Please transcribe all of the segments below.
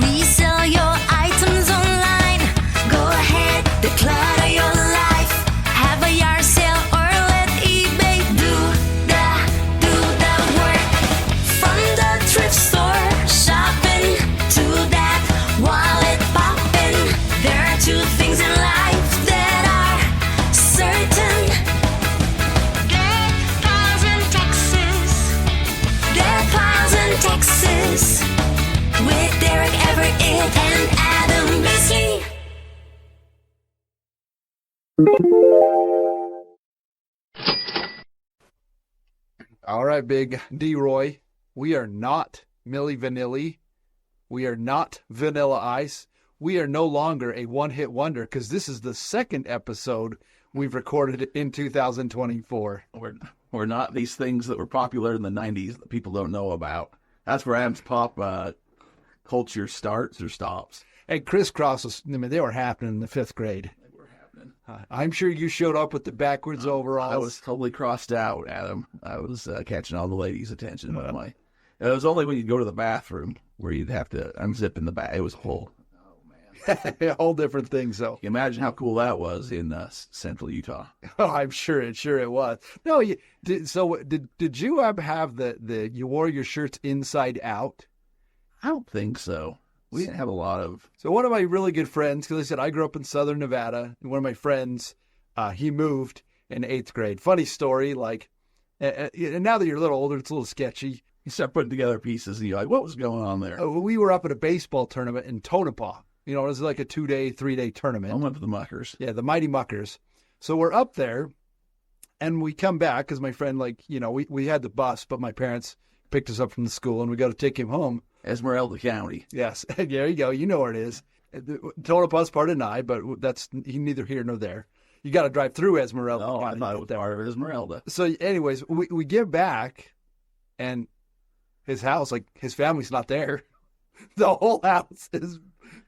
We sell your items online. Go ahead, declutter your life. Have a yard sale or let eBay do the work. From the thrift store shopping to that wallet popping. There are two things in life that are certain. Deathpiles in Texas. Deathpiles in Texas. With Derek Everitt and Adam Beesley. All right, Big D-Roy. We are not Milli Vanilli. We are not Vanilla Ice. We are no longer a one-hit wonder because this is the second episode we've recorded in 2024. We're not these things that were popular in the 90s that people don't know about. That's where Adam's pop culture starts or stops. Hey, crisscrosses, they were happening in the 5th grade. They were happening. I'm sure you showed up with the backwards overalls. I was totally crossed out, Adam. I was catching all the ladies' attention. It was only when you'd go to the bathroom where you'd have to unzip in the back. It was full. Oh, man. A whole different thing, so. You imagine how cool that was in central Utah. Oh, I'm sure it was. No, did you have you wore your shirts inside out? I don't think so. We didn't have a lot of... So one of my really good friends, because I said I grew up in southern Nevada, and one of my friends, he moved in 8th grade. Funny story, and now that you're a little older, it's a little sketchy. You start putting together pieces, and you're like, what was going on there? We were up at a baseball tournament in Tonopah. It was like a 2-day, 3-day tournament. I went to the Muckers. Yeah, the Mighty Muckers. So we're up there, and we come back, because my friend, we had the bus, but my parents picked us up from the school, and we got to take him home. Esmeralda County. Yes. There you go. You know where it is. Tonopah's part of Nye, but that's neither here nor there. You got to drive through Esmeralda. Oh, I thought it was part of Esmeralda. So anyways, we get back, and his house, his family's not there. The whole house is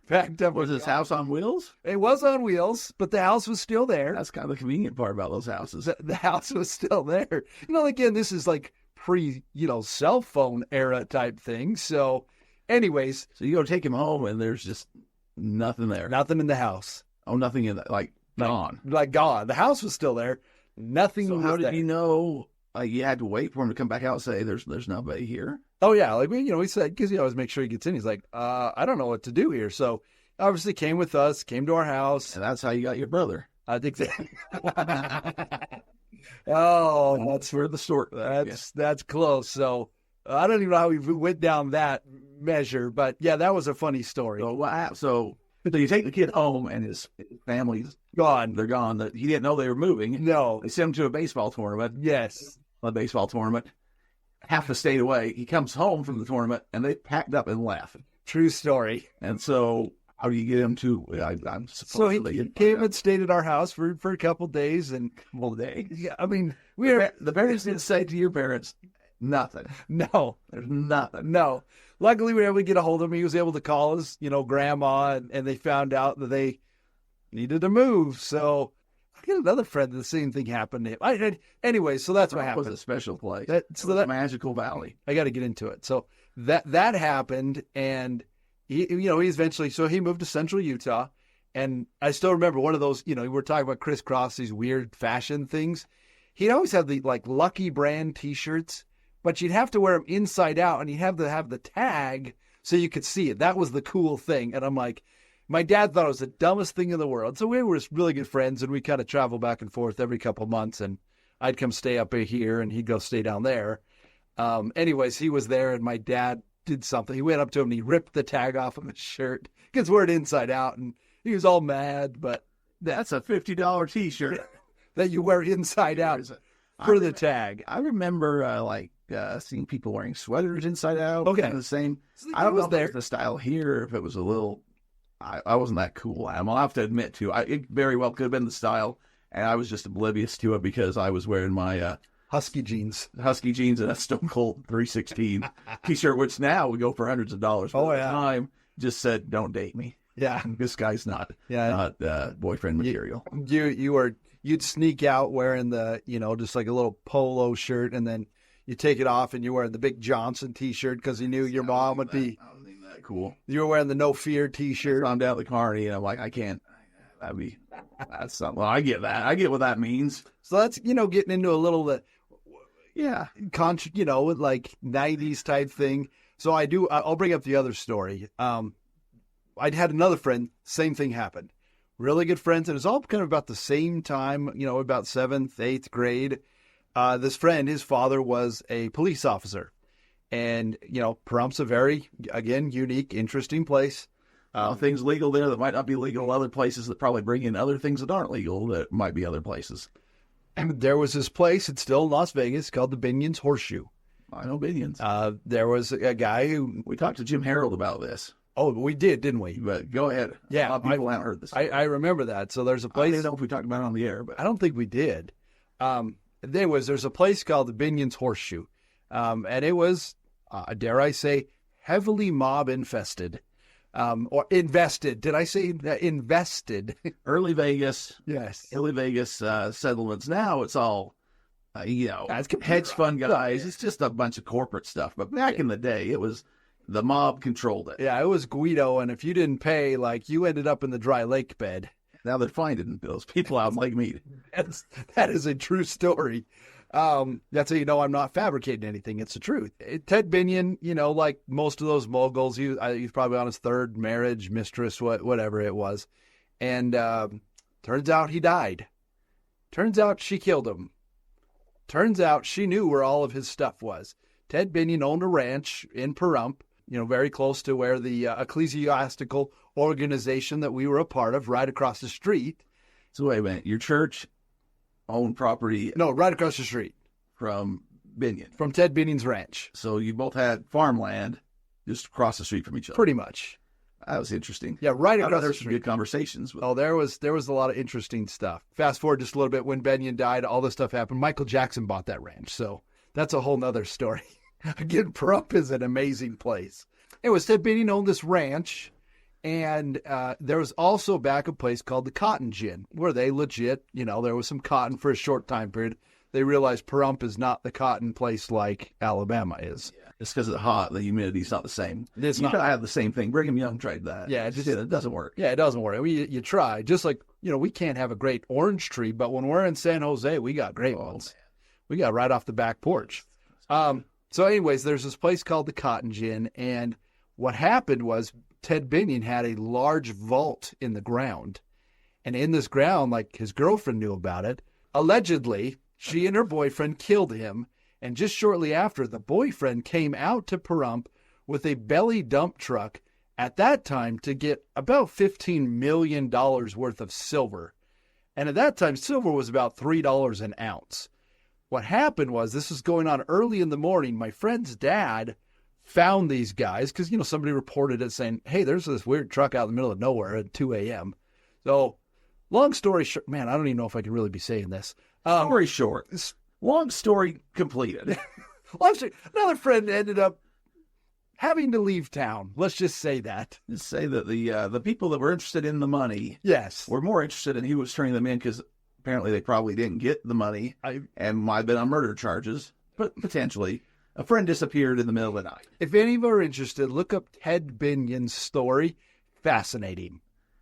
packed up. Was his house on wheels? It was on wheels, but the house was still there. That's kind of the convenient part about those houses. The house was still there. Again, this is pre, cell phone era type thing. So anyways. So you go take him home and there's just nothing there. Nothing in the house. Oh, nothing in that, gone. Gone. The house was still there. Nothing So was how did there. he know, you had to wait for him to come back out and say, there's nobody here? Oh, yeah. We said, because he always makes sure he gets in. He's like, I don't know what to do here. So obviously came with us, came to our house. And that's how you got your brother. I think that. Oh, that's where the story. That's close. So I don't even know how we went down that measure, but yeah, that was a funny story. So you take the kid home and his family's gone. They're gone. He didn't know they were moving. No, they sent him to a baseball tournament. Yes, a baseball tournament. Half the state away. He comes home from the tournament and they packed up and left. True story. And so. How do you get him to? I'm so he came and stayed at our house for a couple of days and Yeah, I mean, the parents didn't say to your parents nothing. No, there's nothing. No. Luckily, we were able to get a hold of him. He was able to call his, grandma, and they found out that they needed to move. So I got another friend that the same thing happened to him. Anyway, so that's what happened. It was a special place. That Magical Valley. I got to get into it. So that happened, and. He eventually, so he moved to central Utah, and I still remember one of those, we were talking about crisscross, these weird fashion things. He'd always have the Lucky Brand t-shirts, but you'd have to wear them inside out, and you'd have to have the tag so you could see it. That was the cool thing. And I'm like, my dad thought it was the dumbest thing in the world. So we were just really good friends, and we kind of travel back and forth every couple of months, and I'd come stay up here, and he'd go stay down there. Anyways, he was there, and my dad did something. He went up to him and he ripped the tag off of his shirt. Gets wore it inside out, and he was all mad. But that's a $50 T-shirt that you wear inside out for the tag. I remember seeing people wearing sweaters inside out. Okay, the same. I don't know if it was the style here, if it was a little. I wasn't that cool. I'll have to admit to. It very well could have been the style, and I was just oblivious to it because I was wearing my. Husky jeans and a Stone Cold 316 T-shirt, which now would go for hundreds of dollars. But at the time, just said, "Don't date me." Yeah, this guy's not boyfriend material. You'd sneak out wearing the just like a little polo shirt, and then you take it off and you're wearing the Big Johnson T-shirt because you knew your mom would be. cool. You were wearing the No Fear T-shirt. I'm down at the carny, and I'm like, I can't. That's something. Well, I get that. I get what that means. So that's, getting into a little, Yeah. like 90s type thing. So I'll bring up the other story. I'd had another friend, same thing happened. Really good friends. And it was all kind of about the same time, about 7th, 8th grade. This friend, his father was a police officer. And, Pahrumph's a very, again, unique, interesting place. Things legal there that might not be legal in other places that probably bring in other things that aren't legal that might be other places. And there was this place, it's still in Las Vegas, called the Binion's Horseshoe. I know Binions. There was a guy who... We talked to Jim Harold about this. Oh, we did, didn't we? But go ahead. Yeah. A lot of people haven't heard this. I remember that. So there's a place... I don't know if we talked about it on the air, but... I don't think we did. There's a place called the Binion's Horseshoe. And it was, dare I say, heavily mob infested. Or invested. Did I say invested? Early Vegas. Yes. Early Vegas settlements. Now it's all, hedge fund guys. It's just a bunch of corporate stuff. But back in the day, it was the mob controlled it. Yeah, it was Guido. And if you didn't pay, you ended up in the dry lake bed. Now they're finding those people out like me. That is a true story. That's how you know I'm not fabricating anything. It's the truth. Ted Binion, like most of those moguls, he's probably on his 3rd marriage, mistress, whatever it was. And turns out he died. Turns out she killed him. Turns out she knew where all of his stuff was. Ted Binion owned a ranch in Pahrump, very close to where the ecclesiastical organization that we were a part of, right across the street. So wait a minute, your church owned property? No, right across the street. From Binion? From Ted Binion's ranch. So you both had farmland just across the street from each other? Pretty much. That was interesting. Yeah, right across the There's street. some good conversations. Oh, there was a lot of interesting stuff. Fast forward just a little bit, when Binion died, all this stuff happened. Michael Jackson bought that ranch, so that's a whole nother story. Again, Pahrump is an amazing place. Anyways, Ted Binion owned this ranch, and there was also back a place called the Cotton Gin, where they legit, there was some cotton for a short time period. They realized Pahrump is not the cotton place like Alabama is. Yeah. It's because it's hot. The humidity's not the same. It's you not. I have the same thing. Brigham Young tried that. Yeah, it doesn't work. Yeah, it doesn't work. You try. Just like, we can't have a great orange tree, but when we're in San Jose, we got great ones. Man. We got right off the back porch. So anyways, there's this place called the Cotton Gin, and what happened was Ted Binion had a large vault in the ground. And in this ground, his girlfriend knew about it. Allegedly, she and her boyfriend killed him. And just shortly after, the boyfriend came out to Pahrump with a belly dump truck at that time to get about $15 million worth of silver. And at that time, silver was about $3 an ounce. What happened was, this was going on early in the morning. My friend's dad found these guys because, somebody reported it saying, hey, there's this weird truck out in the middle of nowhere at 2 a.m. So long story short, man, I don't even know if I can really be saying this. Story short. Long story completed. Another friend ended up having to leave town. Let's just say that. Just say that the people that were interested in the money, yes, were more interested in who was turning them in, because apparently they probably didn't get the money and might have been on murder charges, but potentially. A friend disappeared in the middle of the night. If any of you are interested, look up Ted Binion's story. Fascinating.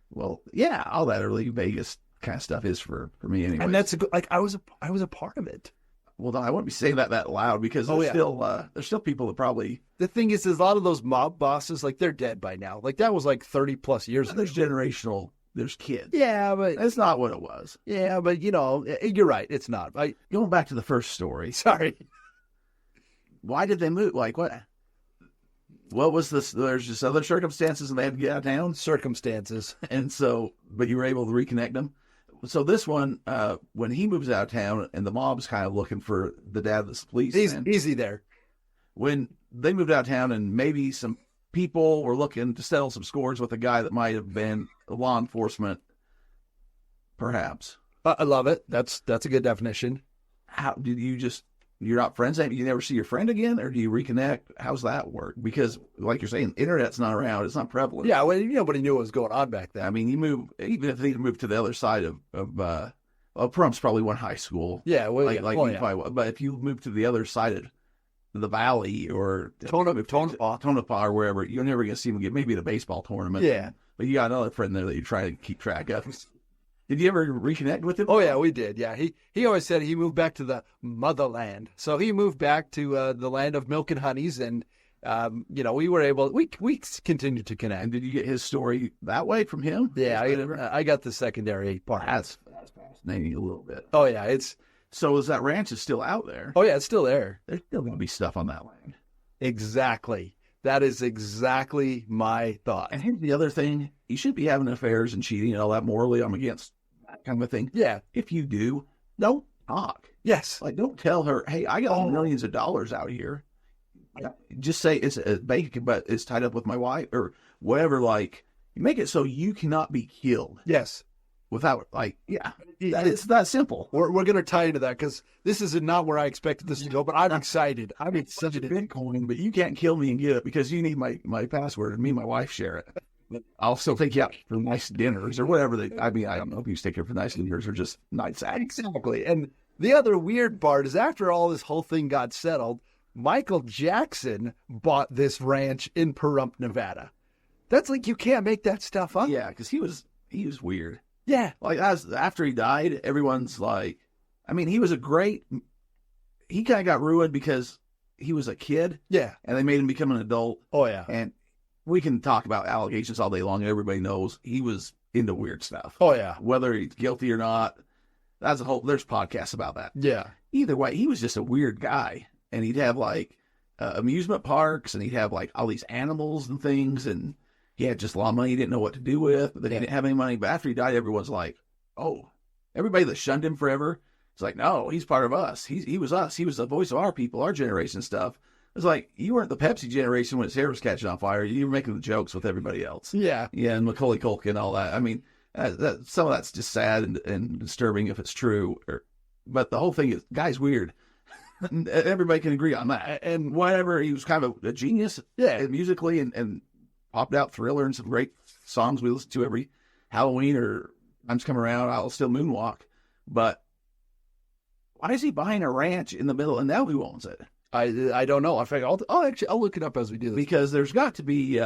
Well, yeah, all that early Vegas kind of stuff is for me anyway. And that's I was a part of it. Well, no, I wouldn't be saying that loud, because there's still people that probably... The thing is, a lot of those mob bosses, they're dead by now. That was 30 plus years ago. There's generational, there's kids. Yeah, but... It's not what it was. Yeah, but, you're right. It's not. Going back to the first story. Sorry. Why did they move? What was this? There's just other circumstances and they had to get out of town? Circumstances. And so, but you were able to reconnect them? So this one, when he moves out of town and the mob's kind of looking for the dad that's police. Easy there. When they moved out of town and maybe some people were looking to settle some scores with a guy that might have been law enforcement, perhaps. I love it. That's a good definition. How did you're not friends? You never see your friend again, or do you reconnect? How's that work? Because, like you're saying, internet's not around; it's not prevalent. Yeah, well, nobody knew what was going on back then. I mean, even if they moved to the other side of Pahrumph's probably one high school. Yeah, well, but if you moved to the other side the Valley or Tonopah or wherever, you're never going to see him get maybe at a baseball tournament. Yeah. But you got another friend there that you try to keep track of. Did you ever reconnect with him? Oh, yeah, we did. Yeah, he always said he moved back to the motherland. So he moved back to the land of milk and honeys, and we were able. We continued to connect. And did you get his story that way from him? Yeah, I got the secondary part. That's fascinating a little bit. Oh yeah, so is that ranch is still out there? Oh yeah, it's still there. There's still going to be stuff on that land. Exactly. That is exactly my thought. And here's the other thing: you should be having affairs and cheating and all that. Morally, I'm against that kind of thing. Yeah. If you do, don't talk. Yes. Like, don't tell her, "Hey, I got millions of dollars out here." Just say it's a bank, but it's tied up with my wife or whatever. Like, you make it so you cannot be killed. Yes. Without, it's that simple. We're going to tie into that because this is not where I expected this to go, but I'm excited. I'm excited. Bitcoin, but you can't kill me and get it because you need my password and me and my wife share it. I'll still take you out for nice dinners or whatever. I don't know if you take her for nice dinners or just nights out. Exactly. And the other weird part is after all this whole thing got settled, Michael Jackson bought this ranch in Pahrump, Nevada. That's like, you can't make that stuff up. Yeah, because he was weird. Yeah. Like, after he died, everyone's like, I mean, he kind of got ruined because he was a kid. Yeah. And they made him become an adult. Oh, yeah. And we can talk about allegations all day long. Everybody knows he was into weird stuff. Oh, yeah. Whether he's guilty or not, there's podcasts about that. Yeah. Either way, he was just a weird guy. And he'd have amusement parks and he'd have all these animals and things. And he had just a lot of money he didn't know what to do with, but then he didn't have any money. But after he died, everyone's like, oh, everybody that shunned him forever, it's like, no, he's part of us. He was us. He was the voice of our people, our generation stuff. It's like, you weren't the Pepsi generation when his hair was catching on fire. You were making the jokes with everybody else. Yeah. Yeah, and Macaulay Culkin and all that. I mean, some of that's just sad and disturbing if it's true. But the whole thing is, guy's weird. Everybody can agree on that. And whatever, he was kind of a genius musically and popped out Thriller and some great songs we listen to every Halloween or Time's Come Around. I'll still moonwalk. But why is he buying a ranch in the middle and now who owns it? I don't know. In fact, I'll look it up as we do this. Because there's got to be,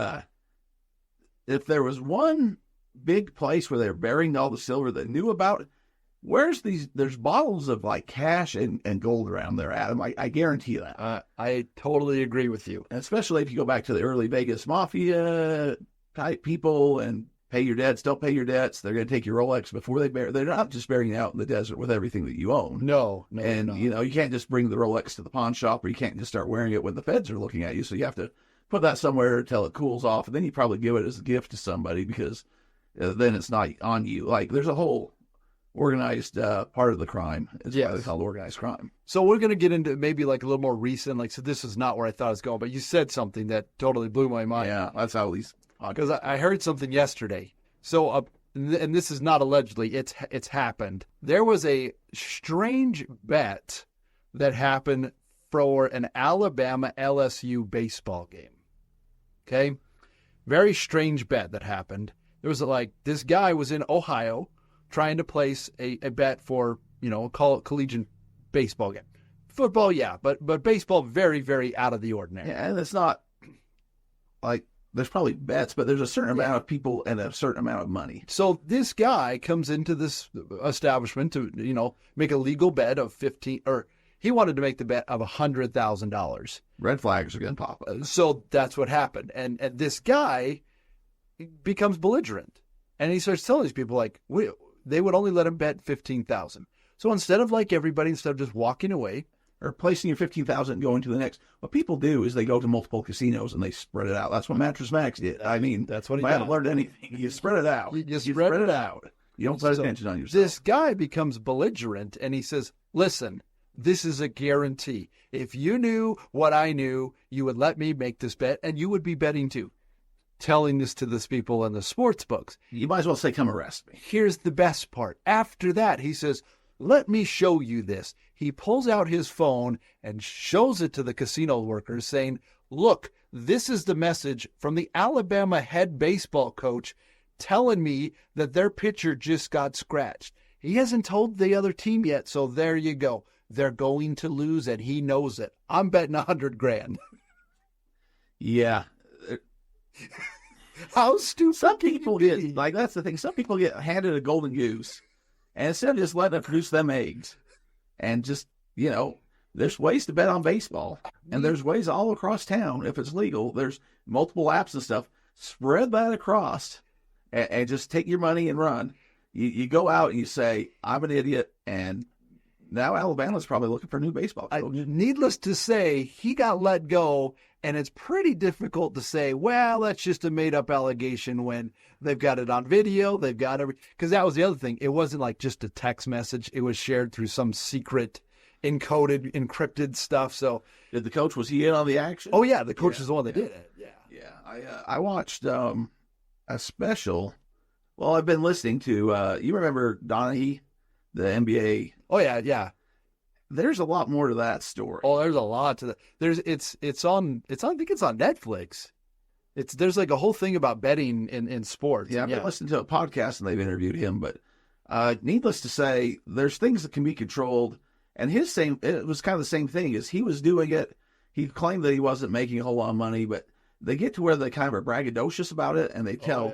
if there was one big place where they're burying all the silver that knew about it, there's bottles of cash and gold around there, Adam. I guarantee you that. I totally agree with you. And especially if you go back to the early Vegas mafia type people and pay your debts, don't pay your debts. They're going to take your Rolex before they're not just burying you out in the desert with everything that you own. No. And, you can't just bring the Rolex to the pawn shop or you can't just start wearing it when the feds are looking at you. So you have to put that somewhere until it cools off. And then you probably give it as a gift to somebody because then it's not on you. There's a whole organized part of the crime. It's why they call it organized crime. So we're going to get into maybe a little more recent. So this is not where I thought it was going, but you said something that totally blew my mind. Yeah, that's how these... Because I heard something yesterday. So, and this is not allegedly, it's happened. There was a strange bet that happened for an Alabama LSU baseball game. Okay? Very strange bet that happened. There was this guy was in Ohio trying to place a bet for, call it collegiate baseball game. Football, yeah, but baseball, very, very out of the ordinary. Yeah, and it's not there's probably bets, but there's a certain amount of people and a certain amount of money. So this guy comes into this establishment to, make a legal bet of he wanted to make the bet of $100,000. Red flags are going to pop up. So that's what happened. And this guy becomes belligerent. And he starts telling these people, they would only let him bet $15,000. So instead of instead of just walking away, or placing your $15,000 and going to the next. What people do is they go to multiple casinos and they spread it out. That's what Mattress Max did. I mean, that's what he I haven't learned anything. You spread it out. You spread it out. You don't put attention on yourself. This guy becomes belligerent and he says, listen, this is a guarantee. If you knew what I knew, you would let me make this bet and you would be betting too. Telling this to these people in the sports books. You might as well say, come arrest me. Here's the best part. After that, he says, let me show you this. He pulls out his phone and shows it to the casino workers saying, look, this is the message from the Alabama head baseball coach telling me that their pitcher just got scratched. He hasn't told the other team yet, so there you go. They're going to lose, and he knows it. I'm betting $100,000. Yeah. How stupid? Some people get, like, that's the thing. Some people get handed a golden goose, and instead of just letting them produce them eggs, and just, there's ways to bet on baseball, and there's ways all across town. If it's legal, there's multiple apps and stuff. Spread that across, and just take your money and run. You go out and you say, I'm an idiot, and now Alabama's probably looking for a new baseball coach. Needless to say, he got let go, and it's pretty difficult to say, well, that's just a made-up allegation when they've got it on video, they've got because that was the other thing. It wasn't like just a text message. It was shared through some secret encoded, encrypted stuff. So did the coach, was he in on the action? Oh, yeah, the coach is the one that did it. Yeah. I watched a special. Well, I've been listening to, you remember Donahue, the NBA? Oh, yeah. There's a lot more to that story. Oh, there's a lot to that. It's on I think it's on Netflix. There's like a whole thing about betting in sports. Yeah, I've been listening to a podcast and they've interviewed him, but needless to say, there's things that can be controlled. And it was kind of the same thing as he was doing it. He claimed that he wasn't making a whole lot of money, but they get to where they kind of are braggadocious about it, and they tell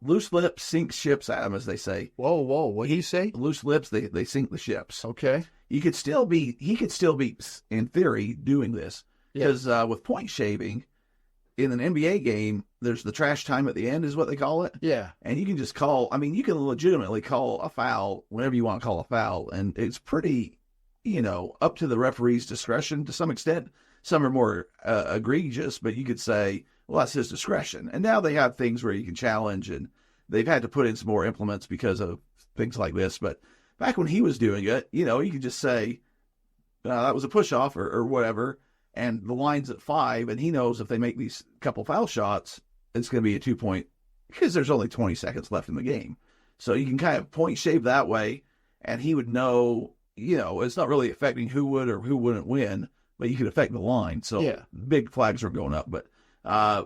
loose lips sink ships, Adam, as they say. Whoa, what did he say? Loose lips, they sink the ships. Okay. He could still be, in theory, doing this. Because with point shaving, in an NBA game, there's the trash time at the end is what they call it. Yeah. And you can just you can legitimately call a foul whenever you want to call a foul. And it's pretty, up to the referee's discretion to some extent. Some are more egregious, but you could say, well, that's his discretion. And now they have things where you can challenge, and they've had to put in some more implements because of things like this. But back when he was doing it, you could just say, that was a push-off or whatever, and the line's at 5, and he knows if they make these couple foul shots, it's going to be a 2-point, because there's only 20 seconds left in the game. So you can kind of point shave that way, and he would know, it's not really affecting who would or who wouldn't win, but you could affect the line. So big flags were going up. But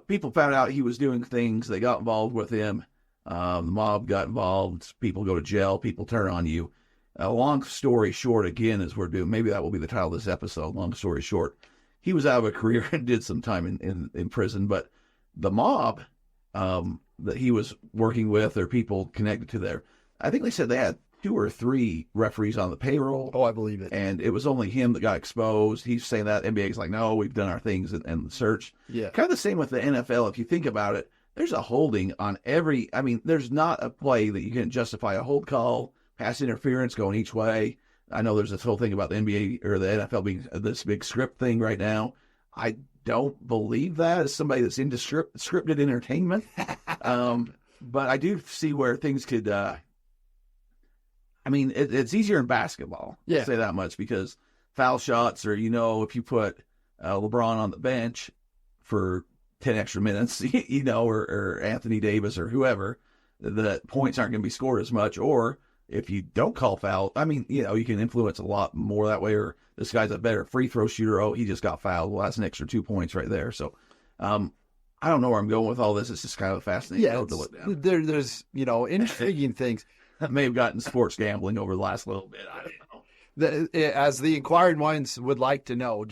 people found out he was doing things. They got involved with him. The mob got involved. People go to jail. People turn on you. Long story short, again, as we're doing, maybe that will be the title of this episode, long story short, he was out of a career and did some time in prison. But the mob that he was working with, or people connected to there, I think they said they had 2 or 3 referees on the payroll. Oh, I believe it. And it was only him that got exposed. He's saying that. NBA's like, no, we've done our things and the search. Yeah. Kind of the same with the NFL. If you think about it, there's a holding on there's not a play that you can justify a hold call, pass interference going each way. I know there's this whole thing about the NBA or the NFL being this big script thing right now. I don't believe that as somebody that's into scripted entertainment. But I do see where things could, it's easier in basketball. Yeah. I'll say that much, because foul shots, or, if you put LeBron on the bench for 10 extra minutes, or Anthony Davis or whoever, the points aren't going to be scored as much. Or if you don't call foul, you can influence a lot more that way. Or this guy's a better free throw shooter. Oh, he just got fouled. Well, that's an extra 2 points right there. So, I don't know where I'm going with all this. It's just kind of fascinating. Yeah, to look down. There's intriguing things. I may have gotten sports gambling over the last little bit. I don't know. As the inquiring minds would like to know,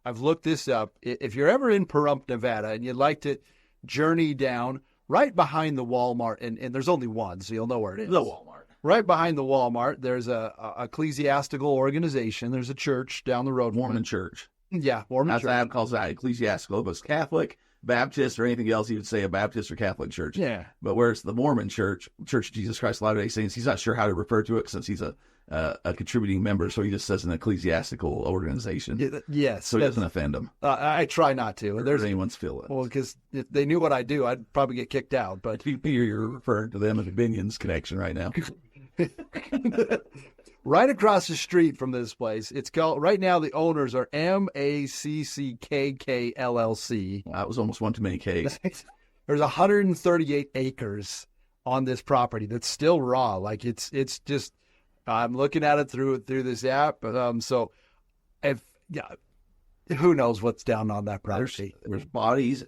I've looked this up. If you're ever in Pahrump, Nevada, and you'd like to journey down right behind the Walmart, and there's only one, so you'll know where it is. The Walmart. Right behind the Walmart, there's a ecclesiastical organization. There's a church down the road. Mormon church. Yeah, Mormon church. That's Adam calls that ecclesiastical. If it's Catholic, Baptist, or anything else, he would say a Baptist or Catholic church. Yeah. But where it's the Mormon church, Church of Jesus Christ of Latter-day Saints, he's not sure how to refer to it since he's a contributing member, so he just says an ecclesiastical organization. Yes. So he doesn't offend them. I try not to. Or there's anyone's feelings. Well, because if they knew what I do, I'd probably get kicked out. But you're referring to them as a Binions connection right now. Right across the street from this place, it's called, right now the owners are MACCKK LLC. That was almost one too many Ks. There's 138 acres on this property that's still raw. Like it's just, I'm looking at it through this app. So who knows what's down on that property? There's bodies.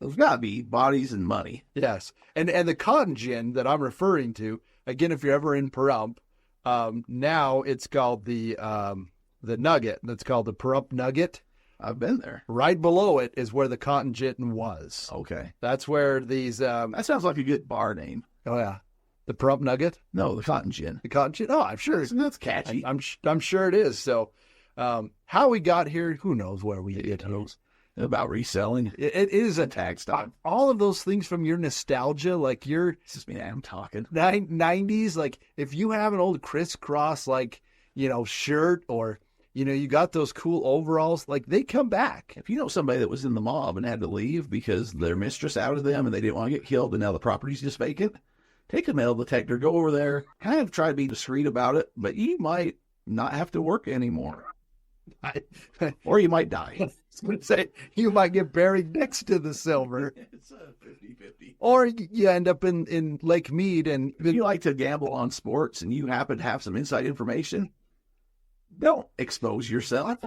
There's got to be bodies and money. Yes. And the cotton gin that I'm referring to, again, if you're ever in Pahrump, now it's called the Nugget. That's called the Pahrump Nugget. I've been there. Right below it is where the Cotton Gin was. Okay. That's where these. That sounds like a good bar name. Oh yeah, the Prump Nugget, No, the Cotton Gin. the Cotton Gin. Oh, I'm sure. That's catchy. I'm sure it is. So, how we got here, who knows where we get here. About reselling. It is a Tag stuff. all of those things from your nostalgia, like your It's just me. I'm talking. 90s. Like if you have an old crisscross, like shirt, or you got those cool overalls, like they come back. If you know somebody that was in the mob and had to leave because their mistress outed them and they didn't want to get killed and now the property's just vacant, take a metal detector, go over there, kind of try to be discreet about it, but you might not have to work anymore. Or you might die. I was going to say, you might get buried next to the silver. It's a 50-50. Or you end up in Lake Mead. And If you like to gamble on sports and you happen to have some inside information, don't expose yourself.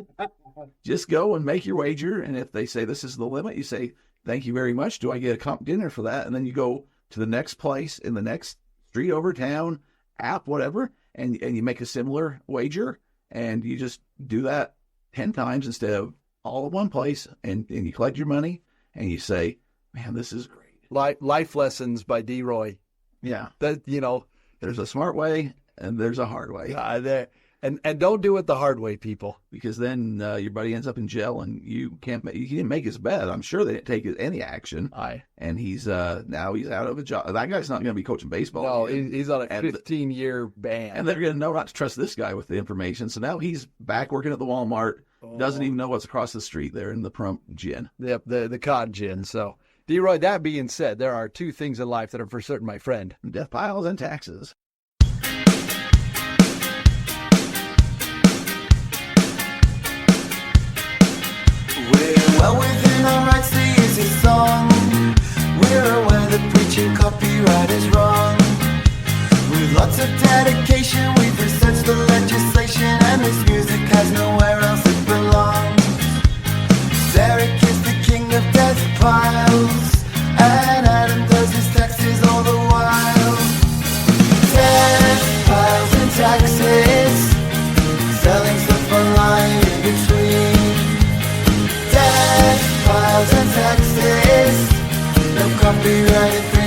Just go and make your wager. And if they say this is the limit, you say, thank you very much. Do I get a comp dinner for that? And then you go to the next place in the next street over town, app, whatever, and you make a similar wager. And you just do that 10 times instead of all in one place. And you collect your money and you say, man, this is great. Life Lessons by D. Roy. Yeah. That, There's a smart way and there's a hard way. and don't do it the hard way, people. Because then your buddy ends up in jail and you didn't make his bet. I'm sure they didn't take any action. And he's now he's out of a job. That guy's not going to be coaching baseball. No, again. he's on a 15-year ban. And they're going to know not to trust this guy with the information. So now he's back working at the Walmart. Doesn't even know what's across the street there in the Prump Gin. Yep, the Cotton Gin. So, D-Roy, that being said, there are two things in life that are for certain, my friend. Deathpiles and taxes. We're well within our rights to use this song. We're aware that preaching copyright is wrong. With lots of dedication, we've researched the legislation, and this music has nowhere else it belongs. Derek is the king of Deathpiles, and Adam does his taxes all the while. Deathpiles and taxes, selling stuff online in between. Deathpiles and taxes, no copyright infringement.